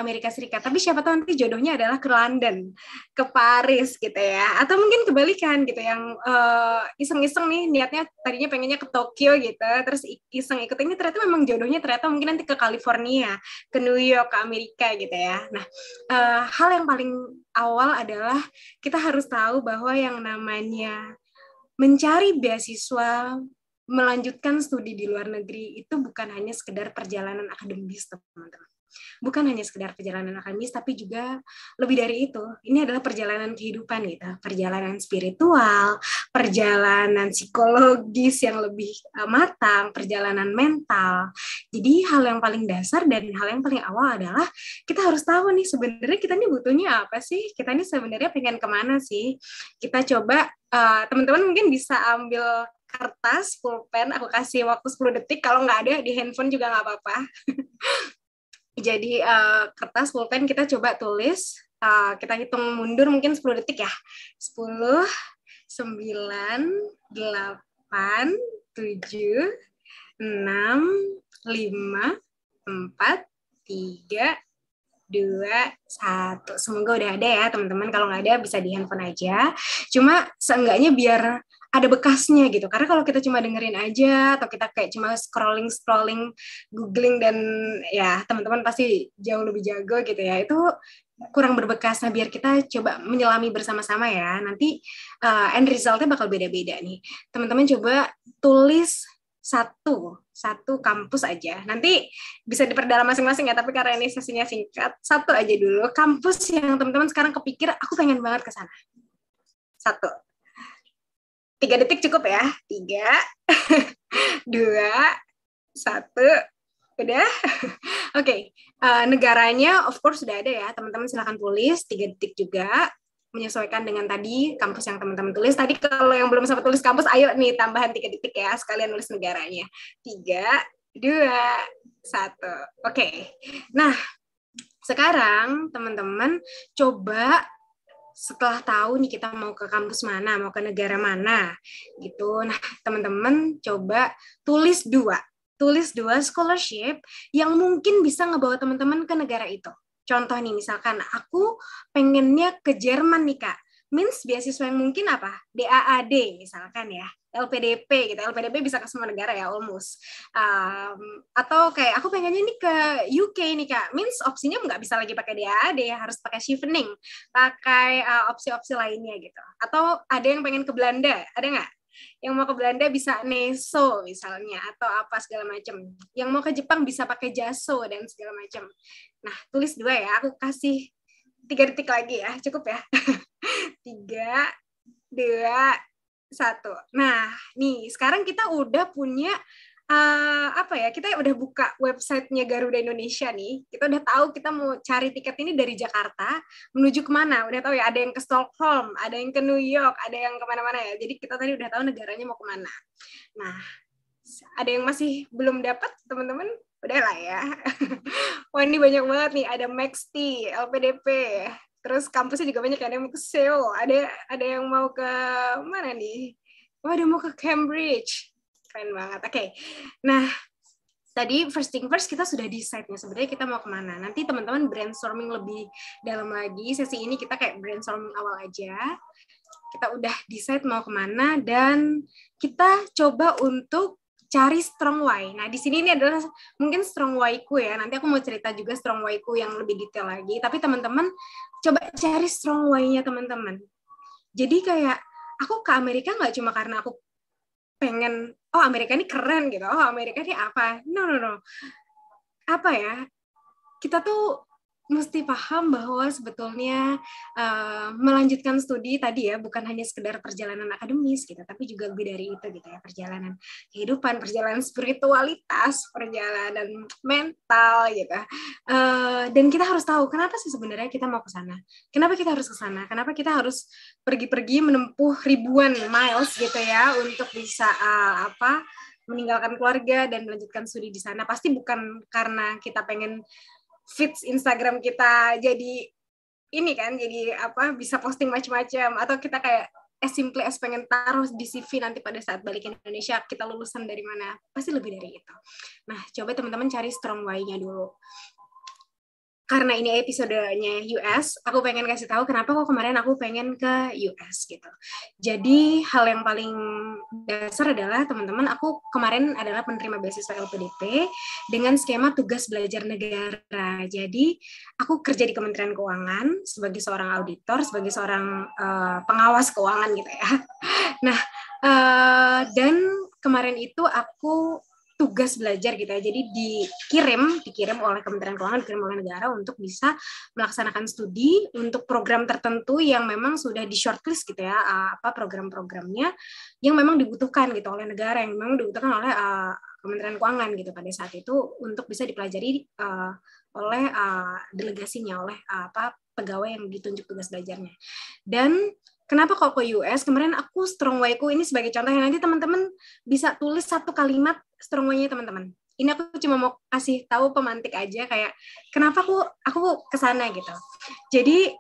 Amerika Serikat, tapi siapa tahu nanti jodohnya adalah ke London, ke Paris gitu ya, atau mungkin kebalikan gitu, yang iseng-iseng nih niatnya tadinya pengennya ke Tokyo gitu, terus iseng ikut ini ternyata memang jodohnya ternyata mungkin nanti ke California, ke New York, ke Amerika gitu ya. Nah, hal yang paling awal adalah kita harus tahu bahwa yang namanya mencari beasiswa, melanjutkan studi di luar negeri itu bukan hanya sekedar perjalanan akademis, teman-teman. Bukan hanya sekedar perjalanan akademis, tapi juga lebih dari itu. Ini adalah perjalanan kehidupan gitu, perjalanan spiritual, perjalanan psikologis yang lebih matang, perjalanan mental. Jadi hal yang paling dasar dan hal yang paling awal adalah kita harus tahu nih sebenarnya kita ini butuhnya apa sih? Kita ini sebenarnya pengen kemana sih? Kita coba, teman-teman mungkin bisa ambil kertas, pulpen, aku kasih waktu 10 detik, kalau nggak ada di handphone juga nggak apa-apa. Jadi kertas, pulpen kita coba tulis, kita hitung mundur mungkin 10 detik ya. 10, 9, 8, 7, 6, 5, 4, 3, 2, 1. Semoga udah ada ya teman-teman. Kalau nggak ada bisa di handphone aja. Cuma seenggaknya biar ada bekasnya gitu. Karena kalau kita cuma dengerin aja atau kita kayak cuma scrolling, googling dan ya teman-teman pasti jauh lebih jago gitu ya. Itu kurang berbekas. Nah, biar kita coba menyelami bersama-sama ya. Nanti end resultnya bakal beda-beda nih. Teman-teman coba tulis satu kampus aja. Nanti bisa diperdalam masing-masing ya, tapi karena ini sesinya singkat, satu aja dulu. Kampus yang teman-teman sekarang kepikir, aku pengen banget ke sana. 1. 3 detik cukup ya. 3, 2, 1. Udah? Oke. Negaranya of course sudah ada ya. Teman-teman silakan tulis 3 detik juga. Menyesuaikan dengan tadi kampus yang teman-teman tulis. Tadi kalau yang belum sempat tulis kampus, ayo nih tambahan 3 detik ya. Sekalian nulis negaranya. 3, 2, 1. Oke. Nah, sekarang teman-teman coba setelah tahu nih kita mau ke kampus mana, mau ke negara mana, gitu. Nah, teman-teman coba tulis 2 scholarship yang mungkin bisa ngebawa teman-teman ke negara itu. Contoh nih, misalkan aku pengennya ke Jerman nih, Kak. Means beasiswa yang mungkin apa? DAAD misalkan ya. LPDP gitu. LPDP bisa ke semua negara ya, almost. Atau kayak aku pengennya nih ke UK nih, Kak. Means opsinya nggak bisa lagi pakai DAAD ya, harus pakai Chevening, pakai opsi-opsi lainnya gitu. Atau ada yang pengen ke Belanda, ada nggak? Yang mau ke Belanda bisa NESO misalnya, atau apa segala macam. Yang mau ke Jepang bisa pakai JASO dan segala macam. Nah, tulis 2 ya, aku kasih 3 detik lagi ya, cukup ya. 3, 2, 1. Nah, nih sekarang kita udah punya kita udah buka websitenya Garuda Indonesia nih. Kita udah tahu kita mau cari tiket ini dari Jakarta menuju kemana. Udah tahu ya, ada yang ke Stockholm, ada yang ke New York, ada yang kemana-mana ya. Jadi kita tadi udah tahu negaranya mau kemana. Nah, ada yang masih belum dapat, teman-teman? Udah lah ya. Wah, ini banyak banget nih. Ada MaxT, LPDP. Terus kampusnya juga banyak, ada yang mau ke Seoul, ada yang mau ke mana nih? Oh, ada yang mau ke Cambridge. Keren banget. Oke. Nah, tadi first thing first kita sudah decide-nya sebenarnya kita mau kemana. Nanti teman-teman brainstorming lebih dalam lagi. Sesi ini kita kayak brainstorming awal aja. Kita udah decide mau kemana dan kita coba untuk cari strong why. Nah, di sini ini adalah mungkin strong why-ku ya. Nanti aku mau cerita juga strong why-ku yang lebih detail lagi. Tapi teman-teman coba cari strong why-nya teman-teman. Jadi kayak aku ke Amerika nggak cuma karena aku pengen, oh Amerika ini keren gitu, oh Amerika ini apa. No. Apa ya, kita tuh mesti paham bahwa sebetulnya melanjutkan studi tadi ya bukan hanya sekedar perjalanan akademis gitu, tapi juga lebih dari itu gitu ya, perjalanan kehidupan, perjalanan spiritualitas, perjalanan mental gitu. Dan kita harus tahu kenapa sih sebenarnya kita mau ke sana. Kenapa kita harus ke sana? Kenapa kita harus pergi-pergi menempuh ribuan miles gitu ya untuk bisa meninggalkan keluarga dan melanjutkan studi di sana. Pasti bukan karena kita pengen feeds Instagram kita jadi ini kan, jadi bisa posting macam-macam, atau kita kayak simply as pengen taruh di CV nanti pada saat balik ke Indonesia kita lulusan dari mana. Pasti lebih dari itu. Nah, coba teman-teman cari strong why-nya dulu. karena ini episodenya US, aku pengen kasih tahu kenapa kok kemarin aku pengen ke US gitu. Jadi hal yang paling dasar adalah teman-teman, aku kemarin adalah penerima beasiswa LPDP dengan skema tugas belajar negara. Jadi aku kerja di Kementerian Keuangan sebagai seorang auditor, sebagai seorang pengawas keuangan gitu ya. Nah, dan kemarin itu aku tugas belajar gitu ya. Jadi dikirim oleh Kementerian Keuangan, dikirim oleh negara untuk bisa melaksanakan studi untuk program tertentu yang memang sudah di shortlist gitu ya, apa program-programnya yang memang dibutuhkan gitu oleh negara, yang memang dibutuhkan oleh Kementerian Keuangan gitu pada saat itu untuk bisa dipelajari oleh delegasinya, oleh apa pegawai yang ditunjuk tugas belajarnya. Dan kenapa kok ke US? Kemarin aku strong way-ku ini sebagai contoh yang nanti teman-teman bisa tulis satu kalimat strong way-nya teman-teman. Ini aku cuma mau kasih tahu pemantik aja kayak kenapa aku kesana gitu. Jadi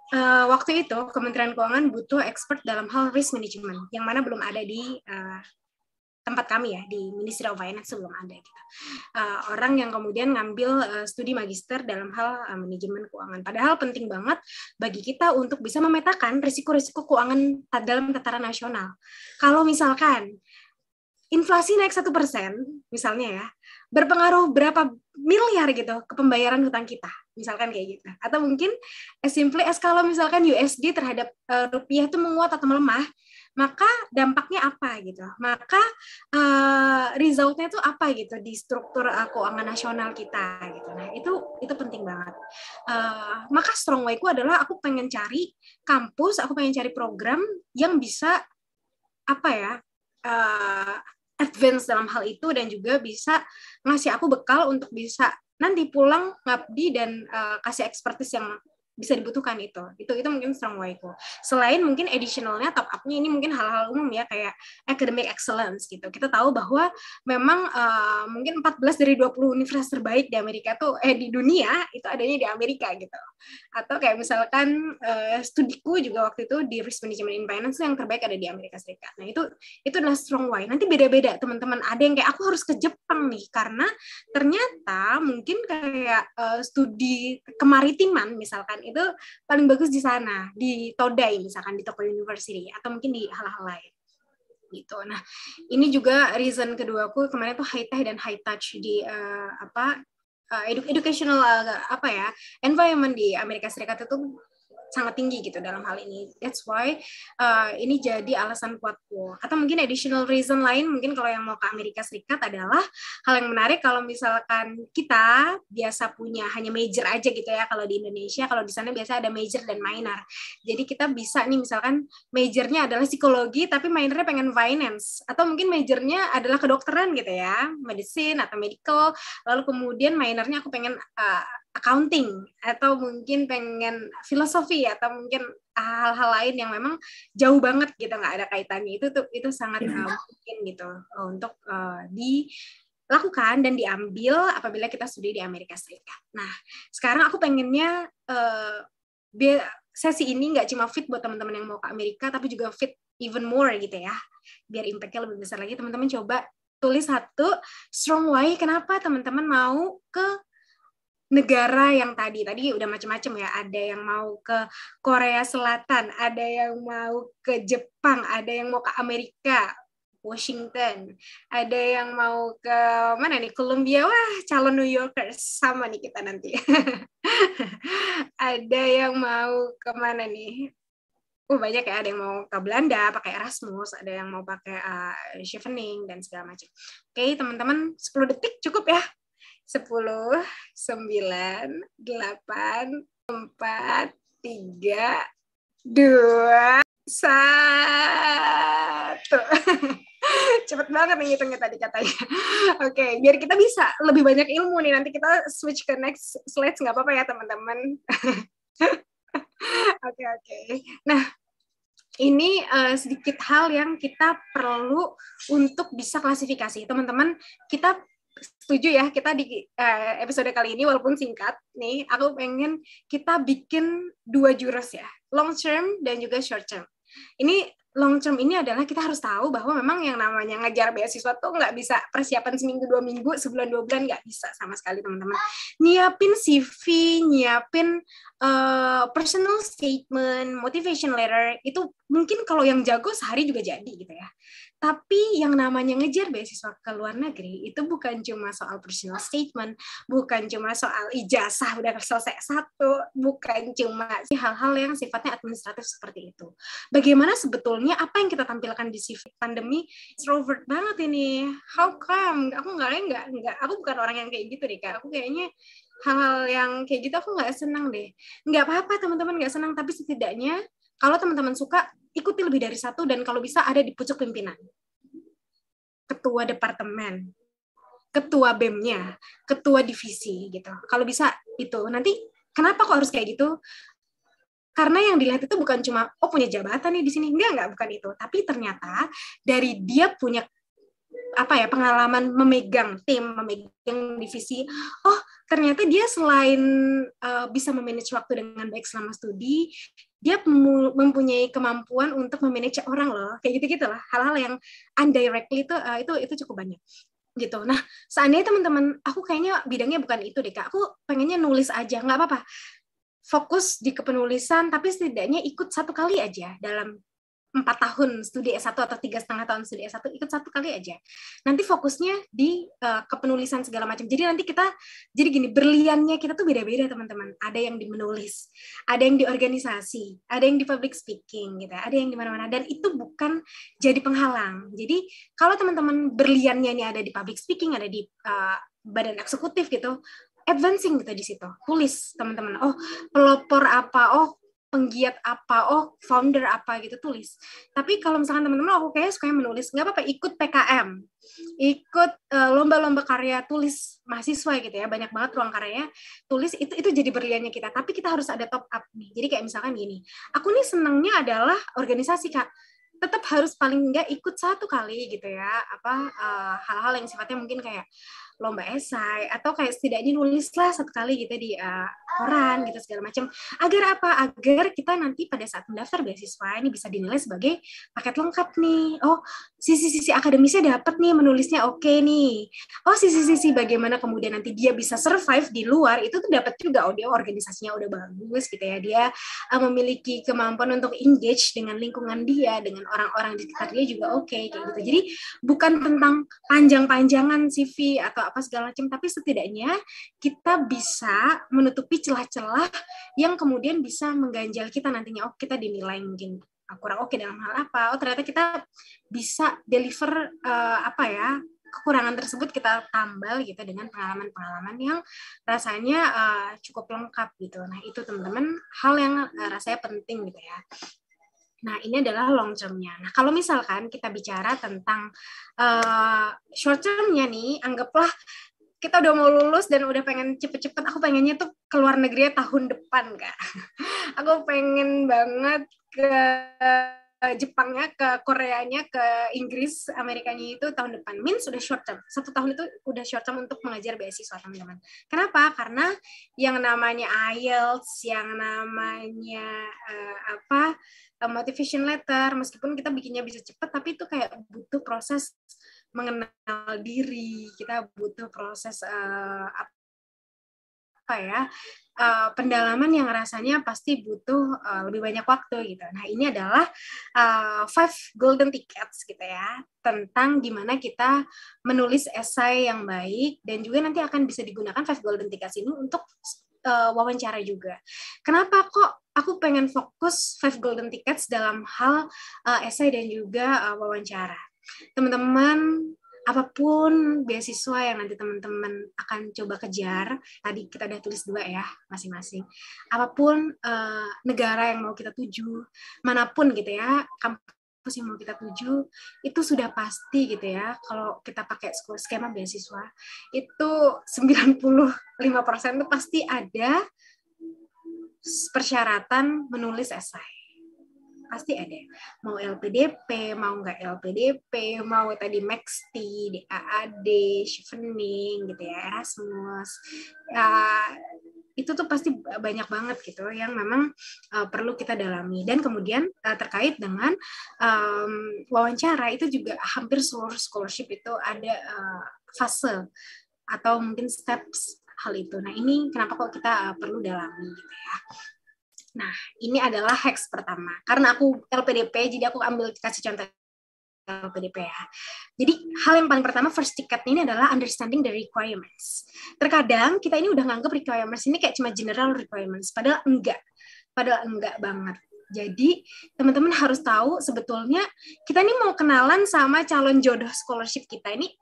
waktu itu Kementerian Keuangan butuh expert dalam hal risk management yang mana belum ada di tempat kami ya, di Ministry of Finance belum ada gitu. Orang yang kemudian ngambil studi magister dalam hal manajemen keuangan. Padahal penting banget bagi kita untuk bisa memetakan risiko-risiko keuangan dalam tataran nasional. Kalau misalkan inflasi naik 1% misalnya ya, berpengaruh berapa miliar gitu ke pembayaran hutang kita, misalkan kayak gitu. Atau mungkin simply as kalau misalkan USD terhadap rupiah itu menguat atau melemah, maka dampaknya apa gitu, maka resultnya itu apa gitu di struktur keuangan nasional kita gitu. Nah itu penting banget. Maka strong way-ku adalah aku pengen cari kampus, aku pengen cari program yang bisa apa ya advance dalam hal itu dan juga bisa ngasih aku bekal untuk bisa nanti pulang ngabdi dan kasih expertise yang bisa dibutuhkan itu mungkin strong way-ku. Selain mungkin additionalnya top up-nya ini mungkin hal-hal umum ya kayak academic excellence gitu. Kita tahu bahwa memang mungkin 14 dari 20 universitas terbaik di Amerika tuh di dunia itu adanya di Amerika gitu. Atau kayak misalkan studiku juga waktu itu di risk management in finance yang terbaik ada di Amerika Serikat. Nah, itu adalah strong way. Nanti beda-beda teman-teman. Ada yang kayak aku harus ke Jepang nih karena ternyata mungkin kayak studi kemaritiman misalkan itu paling bagus di sana, di Todai misalkan di Tokyo University atau mungkin di hal-hal lain gitu. Nah, ini juga reason keduaku kemarin tuh high tech dan high touch di educational apa ya environment di Amerika Serikat itu sangat tinggi gitu dalam hal ini. That's why ini jadi alasan kuatku. Atau mungkin additional reason lain mungkin kalau yang mau ke Amerika Serikat adalah hal yang menarik kalau misalkan kita biasa punya hanya major aja gitu ya kalau di Indonesia, kalau di sana biasa ada major dan minor. Jadi kita bisa nih misalkan majornya adalah psikologi tapi minornya pengen finance atau mungkin majornya adalah kedokteran gitu ya, medicine atau medical, lalu kemudian minornya aku pengen accounting atau mungkin pengen filosofi atau mungkin hal-hal lain yang memang jauh banget gitu nggak ada kaitannya itu sangat mungkin gitu untuk dilakukan dan diambil apabila kita studi di Amerika Serikat. Nah sekarang aku pengennya sesi ini nggak cuma fit buat teman-teman yang mau ke Amerika tapi juga fit even more gitu ya biar impactnya lebih besar lagi. Teman-teman coba tulis satu strong why kenapa teman-teman mau ke negara yang tadi udah macam-macam ya, ada yang mau ke Korea Selatan, ada yang mau ke Jepang, ada yang mau ke Amerika, Washington, ada yang mau ke mana nih, Columbia, wah calon New Yorkers, sama nih kita nanti. Ada yang mau ke mana nih? Banyak ya, ada yang mau ke Belanda pakai Erasmus, ada yang mau pakai Chevening dan segala macam. Oke, teman-teman, 10 detik cukup ya. 10, 9, 8, 4, 3, 2, 1. Cepet banget nih hitungnya tadi katanya. Oke, biar kita bisa lebih banyak ilmu nih. Nanti kita switch ke next slide, nggak apa-apa ya teman-teman. Oke. Nah, ini sedikit hal yang kita perlu untuk bisa klasifikasi. Teman-teman, kita setuju ya, kita di episode kali ini walaupun singkat nih, aku pengen kita bikin 2 jurus ya, long term dan juga short term. Ini long term ini adalah kita harus tahu bahwa memang yang namanya ngejar beasiswa tuh nggak bisa persiapan seminggu 2 minggu, sebulan 2 bulan, nggak bisa sama sekali teman-teman. Nyiapin CV, nyiapin personal statement, motivation letter itu mungkin kalau yang jago sehari juga jadi gitu ya. Tapi yang namanya ngejar beasiswa ke luar negeri itu bukan cuma soal personal statement, bukan cuma soal ijazah udah selesai satu, bukan cuma hal-hal yang sifatnya administratif seperti itu. Bagaimana sebetulnya apa yang kita tampilkan di CV pandemi introvert banget ini. How come? Aku nggak, aku bukan orang yang kayak gitu deh Kak. Aku kayaknya hal-hal yang kayak gitu aku nggak senang deh. Nggak apa-apa teman-teman nggak senang, tapi setidaknya kalau teman-teman suka, ikuti lebih dari satu dan kalau bisa ada di pucuk pimpinan. Ketua departemen, ketua BEM-nya, ketua divisi gitu. Kalau bisa itu. Nanti kenapa kok harus kayak gitu? Karena yang dilihat itu bukan cuma punya jabatan nih di sini, enggak bukan itu, tapi ternyata dari dia punya pengalaman memegang tim, memegang divisi. Oh, ternyata dia selain bisa memanage waktu dengan baik selama studi, dia mempunyai kemampuan untuk memanage orang loh, kayak gitu-gitu lah. Hal-hal yang indirectly itu cukup banyak gitu. Nah, seandainya teman-teman, aku kayaknya bidangnya bukan itu deh Kak, aku pengennya nulis aja, nggak apa-apa. Fokus di kepenulisan, tapi setidaknya ikut 1 kali aja dalam 4 tahun studi S1 atau 3,5 tahun studi S1, ikut 1 kali aja. Nanti fokusnya di kepenulisan segala macam. Jadi nanti jadi gini, berliannya kita tuh beda-beda teman-teman. Ada yang di menulis, ada yang di organisasi, ada yang di public speaking, gitu, ada yang di mana-mana. Dan itu bukan jadi penghalang. Jadi kalau teman-teman berliannya ini ada di public speaking, ada di badan eksekutif gitu, advancing gitu di situ. Tulis teman-teman. Oh, pelopor apa? Oh, penggiat apa, founder apa gitu, tulis. Tapi kalau misalkan teman-teman aku kayak suka menulis, nggak apa-apa, ikut PKM, ikut lomba-lomba karya tulis mahasiswa gitu ya, banyak banget ruang karyanya, tulis itu jadi berliannya kita. Tapi kita harus ada top up nih. Jadi kayak misalkan gini, aku nih senangnya adalah organisasi Kak, tetap harus paling nggak ikut 1 kali gitu ya, hal-hal yang sifatnya mungkin kayak lomba esai atau kayak setidaknya nulislah 1 kali gitu di koran gitu segala macam. Agar apa? Agar kita nanti pada saat mendaftar beasiswa ini bisa dinilai sebagai paket lengkap nih. Oh, sisi-sisi akademisnya dapat nih, menulisnya oke nih. Oh, sisi-sisi bagaimana kemudian nanti dia bisa survive di luar itu tuh dapat juga. Oh, dia organisasinya udah bagus gitu ya. Dia memiliki kemampuan untuk engage dengan lingkungan dia, dengan orang-orang di sekitar dia juga oke kayak gitu. Jadi bukan tentang panjang-panjangan CV atau apa segala macam, tapi setidaknya kita bisa menutupi celah-celah yang kemudian bisa mengganjal kita nantinya. Oh, kita dinilai mungkin kurang oke dalam hal apa. Oh, ternyata kita bisa deliver kekurangan tersebut kita tambal gitu dengan pengalaman-pengalaman yang rasanya cukup lengkap gitu. Nah, itu teman-teman hal yang rasanya penting gitu ya. Nah, ini adalah long term-nya. Nah, kalau misalkan kita bicara tentang short term-nya nih, anggaplah kita udah mau lulus dan udah pengen cepet-cepet, aku pengennya tuh ke luar negeri tahun depan, Kak. Aku pengen banget ke Jepangnya, ke Koreanya, ke Inggris, Amerikanya itu tahun depan. Sudah short term. 1 tahun itu udah short term untuk mengajar beasiswa, teman-teman. Kenapa? Karena yang namanya IELTS, yang namanya motivation letter, meskipun kita bikinnya bisa cepat, tapi itu kayak butuh proses mengenal diri, kita butuh proses pendalaman yang rasanya pasti butuh lebih banyak waktu gitu. Nah, ini adalah 5 golden tickets gitu ya, tentang gimana kita menulis esai yang baik, dan juga nanti akan bisa digunakan 5 golden tickets ini untuk wawancara juga. Kenapa kok aku pengen fokus 5 golden tickets dalam hal esai dan juga wawancara? Teman-teman, apapun beasiswa yang nanti teman-teman akan coba kejar, tadi kita udah tulis 2 ya masing-masing. Apapun negara yang mau kita tuju, manapun gitu ya, kampus yang mau kita tuju, itu sudah pasti gitu ya, kalau kita pakai skema beasiswa, itu 95% itu pasti ada persyaratan menulis esai. Pasti ada, mau LPDP, mau nggak LPDP, mau tadi MAXT, DAAD, Chevening gitu ya, Erasmus, itu tuh pasti banyak banget gitu yang memang perlu kita dalami. Dan kemudian terkait dengan wawancara itu juga hampir seluruh scholarship itu ada fase atau mungkin steps hal itu. Nah ini kenapa kok kita perlu dalami gitu ya. Nah ini adalah hacks pertama. Karena aku LPDP, jadi aku ambil kasih contoh LPDP ya. Jadi hal yang paling pertama first ticket ini adalah understanding the requirements. Terkadang kita ini udah nganggap requirements ini kayak cuma general requirements, padahal enggak banget. Jadi teman-teman harus tahu sebetulnya kita ini mau kenalan sama calon jodoh scholarship kita ini,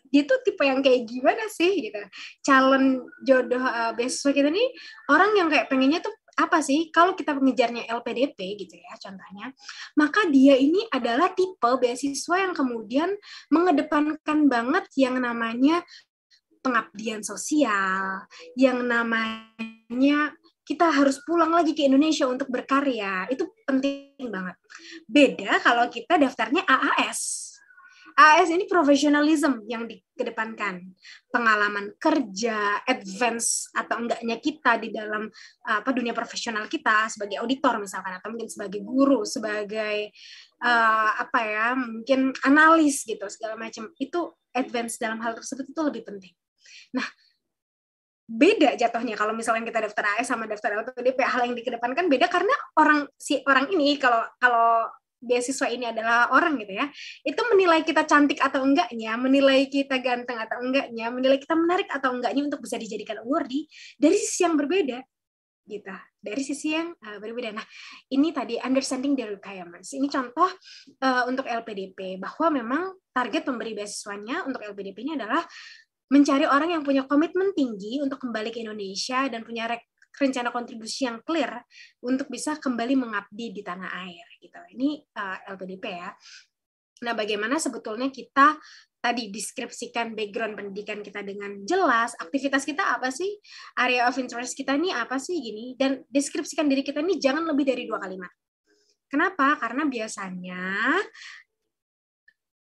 dia tuh tipe yang kayak gimana sih gitu. Calon jodoh beasiswa kita nih orang yang kayak pengennya tuh apa sih? Kalau kita mengejarnya LPDP gitu ya contohnya, maka dia ini adalah tipe beasiswa yang kemudian mengedepankan banget yang namanya pengabdian sosial, yang namanya kita harus pulang lagi ke Indonesia untuk berkarya. Itu penting banget. Beda kalau kita daftarnya AAS. AS ini profesionalism yang dikedepankan, pengalaman kerja, advance atau enggaknya kita di dalam dunia profesional kita sebagai auditor misalkan, atau mungkin sebagai guru, sebagai mungkin analis gitu segala macam. Itu advance dalam hal tersebut itu lebih penting. Nah, beda jatuhnya kalau misalnya kita daftar AS sama daftar LPDP, hal yang dikedepankan beda karena orang ini kalau beasiswa ini adalah orang gitu ya, itu menilai kita cantik atau enggaknya, menilai kita ganteng atau enggaknya, menilai kita menarik atau enggaknya untuk bisa dijadikan awardee dari sisi yang berbeda gitu, dari sisi yang berbeda. Nah ini tadi understanding the requirements, ini contoh untuk LPDP bahwa memang target pemberi beasiswanya untuk LPDP ini adalah mencari orang yang punya komitmen tinggi untuk kembali ke Indonesia dan punya rencana kontribusi yang clear untuk bisa kembali mengabdi di tanah air gitu. Ini LPDP ya. Nah, bagaimana sebetulnya kita tadi deskripsikan background pendidikan kita dengan jelas, aktivitas kita apa sih, area of interest kita ini apa sih gini, dan deskripsikan diri kita ini jangan lebih dari 2 kalimat. Kenapa? Karena biasanya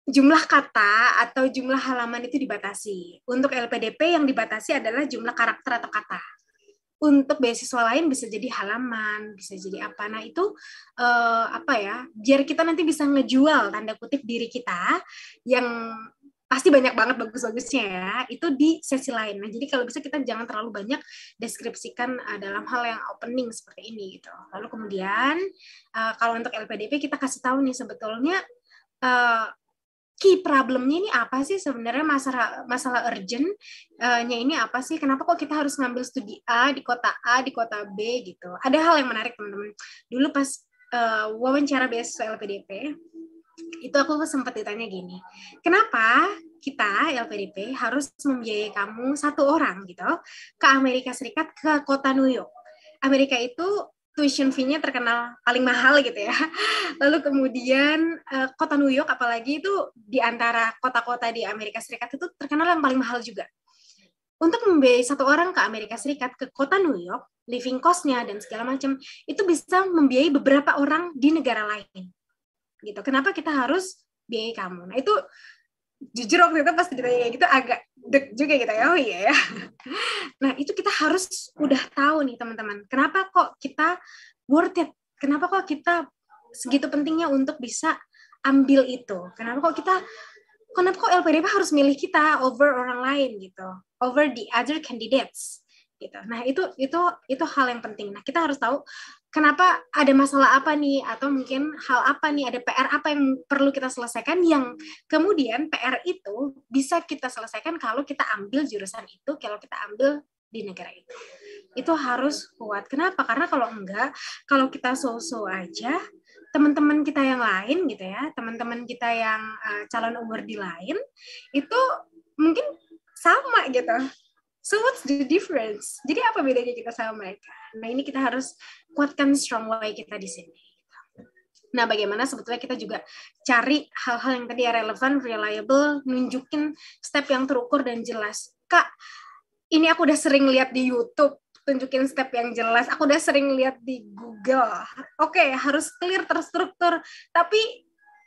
jumlah kata atau jumlah halaman itu dibatasi. Untuk LPDP yang dibatasi adalah jumlah karakter atau kata. Untuk beasiswa lain bisa jadi halaman, bisa jadi apa. Nah itu biar kita nanti bisa ngejual tanda kutip diri kita yang pasti banyak banget bagus-bagusnya ya, itu di sesi lain. Nah jadi kalau bisa kita jangan terlalu banyak deskripsikan dalam hal yang opening seperti ini gitu. Lalu kemudian kalau untuk LPDP kita kasih tahu nih sebetulnya key problemnya ini apa sih sebenarnya, masalah urgent-nya ini apa sih, kenapa kok kita harus ngambil studi A, di kota B gitu. Ada hal yang menarik teman-teman. Dulu pas wawancara beasiswa LPDP, itu aku sempat ditanya gini, kenapa kita LPDP harus membiayai kamu 1 orang gitu ke Amerika Serikat, ke kota New York. Amerika itu tuition fee-nya terkenal paling mahal gitu ya. Lalu kemudian kota New York apalagi itu di antara kota-kota di Amerika Serikat itu terkenal yang paling mahal juga. Untuk membiayai 1 orang ke Amerika Serikat, ke kota New York, living cost-nya dan segala macam, itu bisa membiayai beberapa orang di negara lain. Gitu. Kenapa kita harus biayai kamu? Nah itu jujur waktu itu pas ditanya kayak gitu agak deg juga gitu ya. Oh iya ya. Nah, itu kita harus udah tahu nih teman-teman. Kenapa kok kita worth it? Kenapa kok kita segitu pentingnya untuk bisa ambil itu? Kenapa kok LPDP harus milih kita over orang lain gitu? Over the other candidates gitu. Nah, itu hal yang penting. Nah, kita harus tahu kenapa, ada masalah apa nih, atau mungkin hal apa nih, ada PR apa yang perlu kita selesaikan, yang kemudian PR itu bisa kita selesaikan kalau kita ambil jurusan itu, kalau kita ambil di negara itu. Itu harus kuat. Kenapa? Karena kalau enggak, kalau kita so-so aja, teman-teman kita yang lain gitu ya, teman-teman kita yang calon awardee lain, itu mungkin sama gitu. So what's the difference? Jadi apa bedanya kita sama mereka? Nah ini kita harus kuatkan strong way kita di sini. Nah bagaimana sebetulnya kita juga cari hal-hal yang tadi relevan, reliable, nunjukin step yang terukur dan jelas. Kak, ini aku udah sering lihat di YouTube, tunjukin step yang jelas. Aku udah sering lihat di Google. Oke, harus clear, terstruktur. Tapi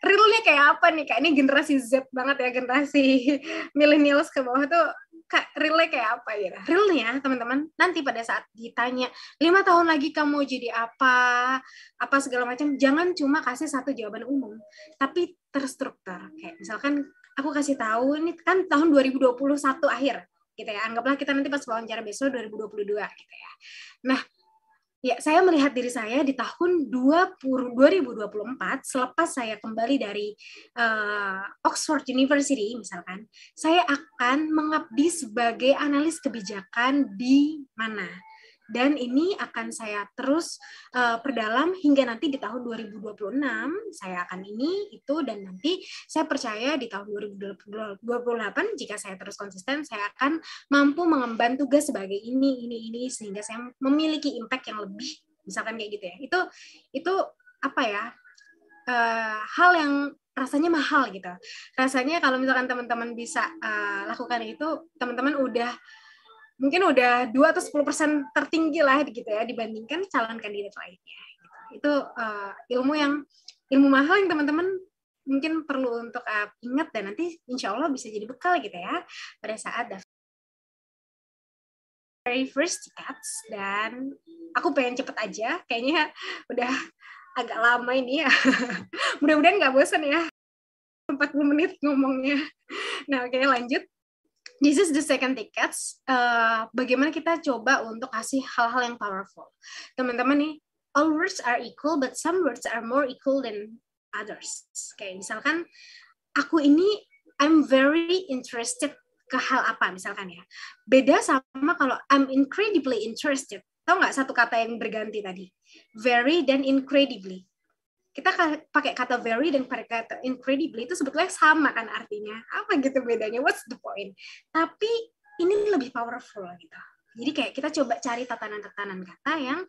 realnya kayak apa nih Kak? Ini generasi Z banget ya, generasi millennials ke bawah tuh Real kayak apa ya? Realnya teman-teman, nanti pada saat ditanya 5 tahun lagi kamu jadi apa segala macam, jangan cuma kasih satu jawaban umum, tapi terstruktur. Kayak misalkan aku kasih tahu ini kan tahun 2021 akhir gitu ya. Anggaplah kita nanti pas wawancara besok 2022 gitu ya. Nah, ya, saya melihat diri saya di tahun 2024 selepas saya kembali dari Oxford University misalkan, saya akan mengabdi sebagai analis kebijakan di mana. Dan ini akan saya terus perdalam hingga nanti di tahun 2026 saya akan itu, dan nanti saya percaya di tahun 2028 jika saya terus konsisten saya akan mampu mengemban tugas sebagai ini sehingga saya memiliki impact yang lebih, misalkan kayak gitu ya. Itu apa ya, hal yang rasanya mahal gitu. Rasanya kalau misalkan teman-teman bisa lakukan itu, teman-teman mungkin udah 2 atau 10% tertinggi lah gitu ya dibandingkan calon kandidat lainnya. Itu ilmu mahal yang teman-teman mungkin perlu untuk ingat, dan nanti insya Allah bisa jadi bekal gitu ya pada saat daftar very first tickets. Dan aku pengen cepet aja, kayaknya udah agak lama ini ya. Mudah-mudahan nggak bosan ya 40 menit ngomongnya. Nah, oke, lanjut. This is the second tickets. Bagaimana kita coba untuk kasih hal-hal yang powerful. Teman-teman nih, all words are equal, but some words are more equal than others. Kayak misalkan, aku ini, I'm very interested ke hal apa misalkan ya. Beda sama kalau I'm incredibly interested. Tahu nggak satu kata yang berganti tadi? Very dan incredibly. Kita pakai kata very dan pakai kata incredibly itu sebetulnya sama kan artinya. Apa gitu bedanya? What's the point? Tapi ini lebih powerful gitu. Jadi kayak kita coba cari tatanan-tatanan kata yang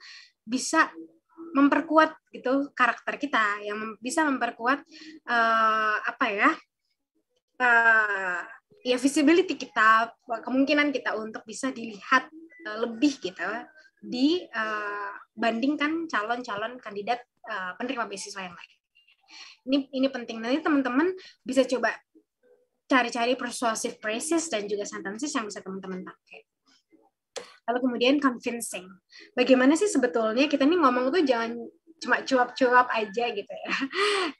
bisa memperkuat gitu karakter kita, yang bisa memperkuat visibility kita, kemungkinan kita untuk bisa dilihat lebih gitu dibandingkan calon-calon kandidat penerima beasiswa yang lain. Ini penting. Nanti teman-teman bisa coba cari-cari persuasive phrases dan juga sentences yang bisa teman-teman pakai. Lalu kemudian convincing. Bagaimana sih sebetulnya kita nih ngomong tuh jangan cuma cuap-cuap aja gitu ya.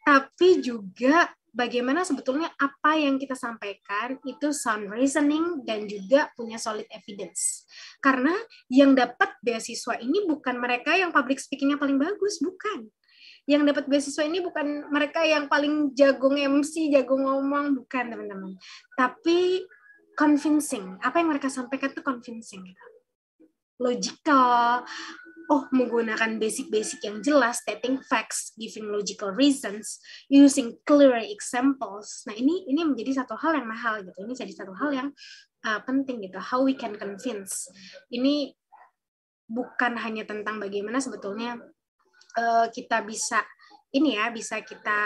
Tapi juga bagaimana sebetulnya apa yang kita sampaikan itu sound reasoning dan juga punya solid evidence. Karena yang dapat beasiswa ini bukan mereka yang public speaking-nya paling bagus, bukan. Yang dapat beasiswa ini bukan mereka yang paling jago MC, jago ngomong, bukan teman-teman. Tapi convincing. Apa yang mereka sampaikan itu convincing. Logical, menggunakan basic-basic yang jelas, stating facts, giving logical reasons, using clear examples. Nah, ini menjadi satu hal yang mahal gitu. Ini jadi satu hal yang penting gitu. How we can convince. Ini bukan hanya tentang bagaimana sebetulnya kita bisa bisa kita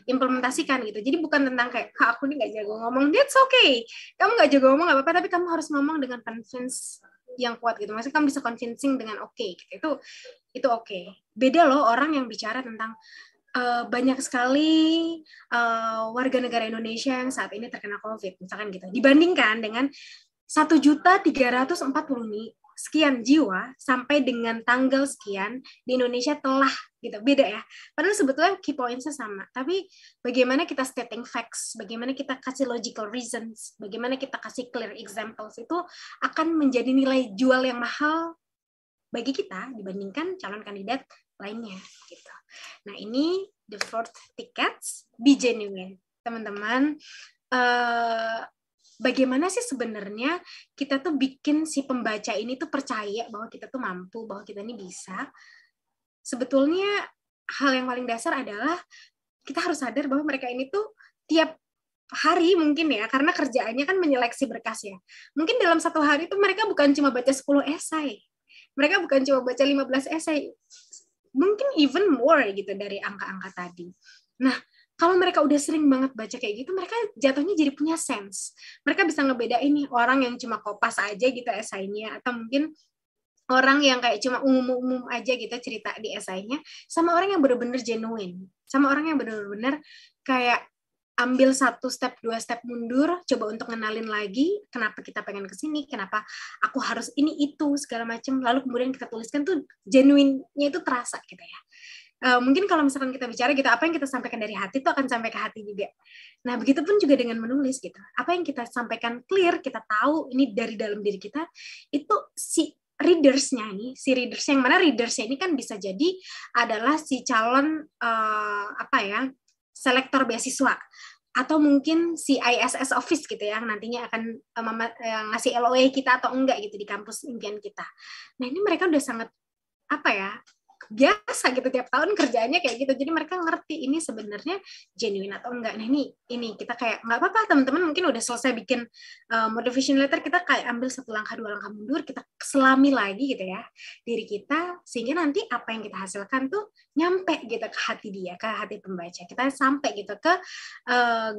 implementasikan gitu. Jadi bukan tentang kayak aku nih nggak jago ngomong, that's okay. Kamu nggak jago ngomong nggak apa-apa, tapi kamu harus ngomong dengan convince yang kuat gitu. Maksudnya kamu bisa convincing dengan gitu. Itu oke. Beda loh orang yang bicara tentang banyak sekali warga negara Indonesia yang saat ini terkena COVID, misalkan gitu. Dibandingkan dengan 1.340.000 nih sekian jiwa sampai dengan tanggal sekian di Indonesia telah gitu, beda ya. Padahal sebetulnya key points-nya sama, tapi bagaimana kita stating facts, bagaimana kita kasih logical reasons, bagaimana kita kasih clear examples itu akan menjadi nilai jual yang mahal bagi kita dibandingkan calon kandidat lainnya gitu. Nah, ini the fourth tickets, be genuine. Teman-teman, bagaimana sih sebenarnya kita tuh bikin si pembaca ini tuh percaya bahwa kita tuh mampu, bahwa kita ini bisa. Sebetulnya hal yang paling dasar adalah kita harus sadar bahwa mereka ini tuh tiap hari mungkin ya, karena kerjaannya kan menyeleksi berkas ya. Mungkin dalam satu hari tuh mereka bukan cuma baca 10 esai. Mereka bukan cuma baca 15 esai. Mungkin even more gitu dari angka-angka tadi. Nah, kalau mereka udah sering banget baca kayak gitu, mereka jatuhnya jadi punya sense. Mereka bisa ngebedain nih orang yang cuma kopas aja gitu esainya, atau mungkin orang yang kayak cuma umum-umum aja gitu cerita di esainya, sama orang yang benar-benar genuine, sama orang yang benar-benar kayak ambil 1 step, 2 step mundur, coba untuk ngenalin lagi kenapa kita pengen kesini, kenapa aku harus ini itu segala macam, lalu kemudian kita tuliskan tuh genuine-nya itu terasa gitu ya. Mungkin kalau misalkan kita bicara gitu, apa yang kita sampaikan dari hati itu akan sampai ke hati juga. Nah, begitupun juga dengan menulis gitu. Apa yang kita sampaikan clear, kita tahu ini dari dalam diri kita, itu si readersnya nih, si readers yang mana readersnya ini kan bisa jadi adalah si calon apa ya, selektor beasiswa atau mungkin si ISS office gitu ya, nantinya akan ngasih LOA kita atau enggak gitu di kampus impian kita. Nah, ini mereka udah sangat apa ya, biasa gitu tiap tahun kerjaannya kayak gitu, jadi mereka ngerti ini sebenarnya genuine atau enggak. Nah, ini kita kayak nggak apa-apa teman-teman mungkin udah selesai bikin motivation letter, kita kayak ambil 1 langkah 2 langkah mundur, kita selami lagi gitu ya diri kita, sehingga nanti apa yang kita hasilkan tuh nyampe gitu ke hati dia, ke hati pembaca, kita sampai gitu ke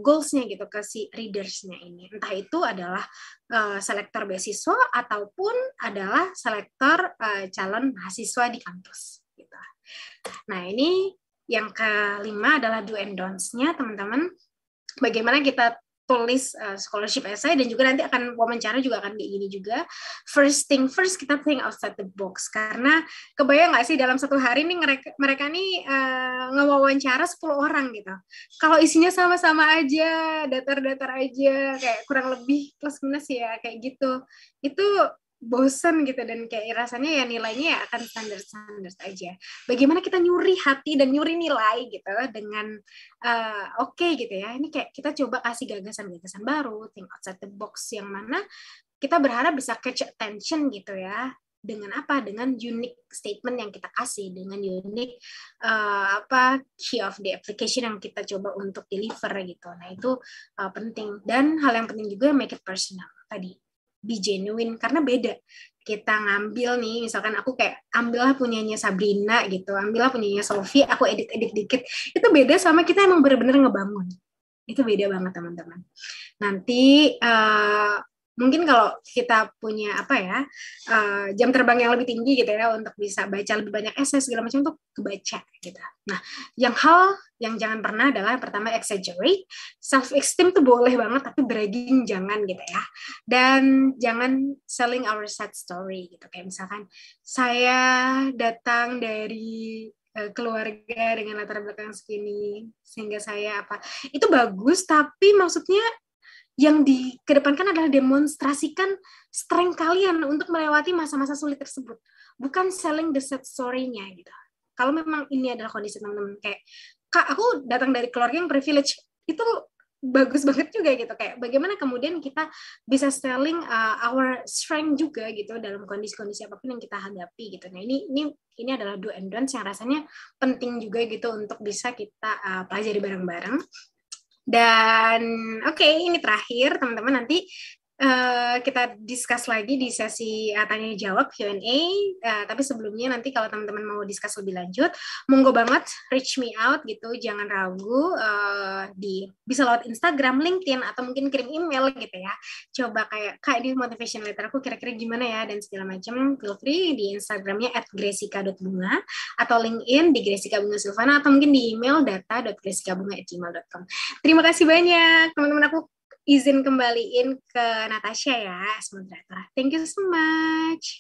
goalsnya gitu, ke si readersnya ini, entah itu adalah selektor beasiswa ataupun adalah selektor calon mahasiswa di kampus gitu. Nah, ini yang kelima adalah do and don'ts-nya teman-teman. Bagaimana kita tulis scholarship essay, dan juga nanti akan wawancara juga akan kayak gini juga. First thing first, kita think outside the box, karena kebayang nggak sih dalam 1 hari nih mereka nih ngewawancara 10 orang gitu. Kalau isinya sama-sama aja, datar-datar aja, kayak kurang lebih plus minus ya kayak gitu, itu bosan gitu, dan kayak rasanya ya nilainya ya akan standar-standar aja. Bagaimana kita nyuri hati dan nyuri nilai gitu dengan oke gitu ya. Ini kayak kita coba kasih gagasan-gagasan baru, think outside the box, yang mana kita berharap bisa catch attention gitu ya. Dengan apa? Dengan unique statement yang kita kasih, dengan unique key of the application yang kita coba untuk deliver gitu. Nah, itu penting. Dan hal yang penting juga, make it personal tadi. Be genuine, karena beda kita ngambil nih, misalkan aku kayak ambillah punyanya Sabrina gitu, ambillah punyanya Sophie, aku edit-edit dikit, itu beda sama kita emang bener-bener ngebangun. Itu beda banget teman-teman. Nanti mungkin kalau kita punya jam terbang yang lebih tinggi gitu ya, untuk bisa baca lebih banyak essay segala macam, untuk kebaca gitu. Nah, hal yang jangan pernah adalah yang pertama exaggerate, self esteem tuh boleh banget tapi bragging jangan gitu ya. Dan jangan selling our sad story gitu, kayak misalkan saya datang dari keluarga dengan latar belakang segini sehingga saya itu bagus, tapi maksudnya yang dikedepankan adalah demonstrasikan strength kalian untuk melewati masa-masa sulit tersebut, bukan selling the sad story-nya gitu. Kalau memang ini adalah kondisi teman-teman kayak, Kak, aku datang dari keluarga yang privilege, itu bagus banget juga gitu, kayak bagaimana kemudian kita bisa selling our strength juga gitu dalam kondisi-kondisi apapun yang kita hadapi gitu. Nah, ini adalah do and don'ts yang rasanya penting juga gitu untuk bisa kita pelajari bareng-bareng. Dan oke, ini terakhir teman-teman, nanti kita discuss lagi di sesi tanya jawab Q&A, tapi sebelumnya nanti kalau teman-teman mau discuss lebih lanjut, monggo banget reach me out gitu, jangan ragu, bisa lewat Instagram, LinkedIn, atau mungkin kirim email gitu ya. Coba kayak, Kak, ini motivation letter aku kira-kira gimana ya, dan segala macam, feel free di Instagramnya @gresica.bunga, atau LinkedIn di Gresica Bunga Silvana, atau mungkin di email data.gresicabunga@gmail.com. Terima kasih banyak teman-teman, aku izin kembaliin ke Natasha ya, as moderator. Thank you so much.